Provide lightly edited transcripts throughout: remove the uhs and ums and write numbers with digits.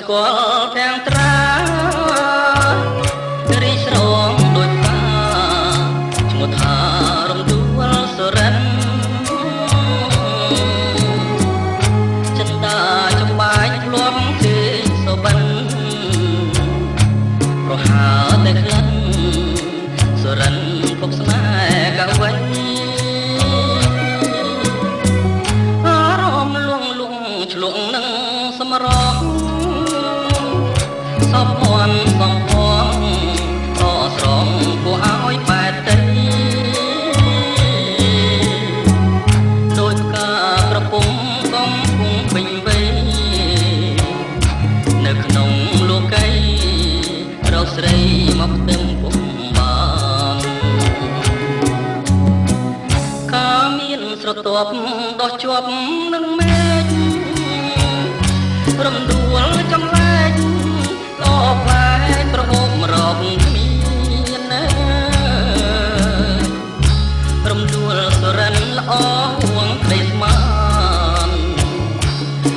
ស្គាល់ទាំងត្រារីស្រងដូចតាឈ្មោះថារំដួលសរិនចិនតាចំបាយធ្លាប់ទេសុបិនប្រហើតែក្លិនសរិនពុកស្នេហ៍កវិញអារម្មណ៍លួងលងឆ្លងនឹងសម្រងសពមន់សំភងអស្រងពោះឲ្យបែតទៅដូចការប្រពំកំពុងពេញវ័យនៅក្នុងលោកីរកស្រីមកផ្ទឹមពុំបានការមានស្រទាប់ដោះជាប់នឹងមេឃរំដួលចំលែកដល់ផ្លែប្រហូបរកគ្មានណារំដួលសរិនល្អហួងក្តីស្មាន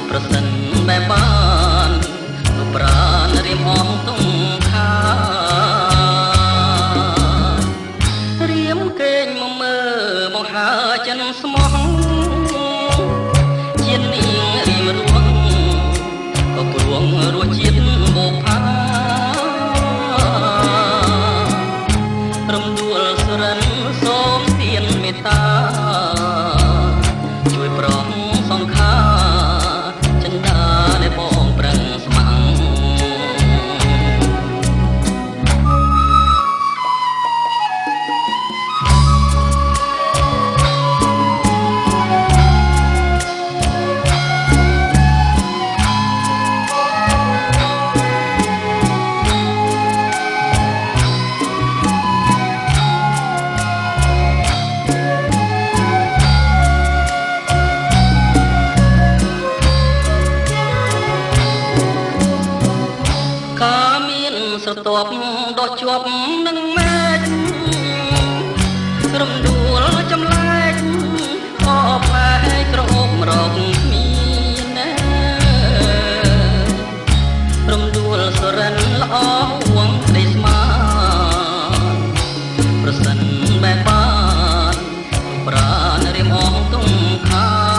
ប្រសិនបែបបានទុប្រានរៀមអងទុំខារៀមកេងមកមើមកហើចិនស្មោះជានាងរៀមរួងក៏ព្រួងរសជាតិបូផារំដួលសរិនសូមទានមេត្តាជួយប្រងសង្ខាចិនតាដែលបងប្រឹងស្ម័គ្រស្រទាប់ដោះជាប់នឹងមេឃរំដួលចំលែកអផ្លែក្រអូបរកគ្មានណារំដួលសរិនល្អហួងក្តីស្មានប្រសិនបែបបានប្រានរៀមអងទុំខា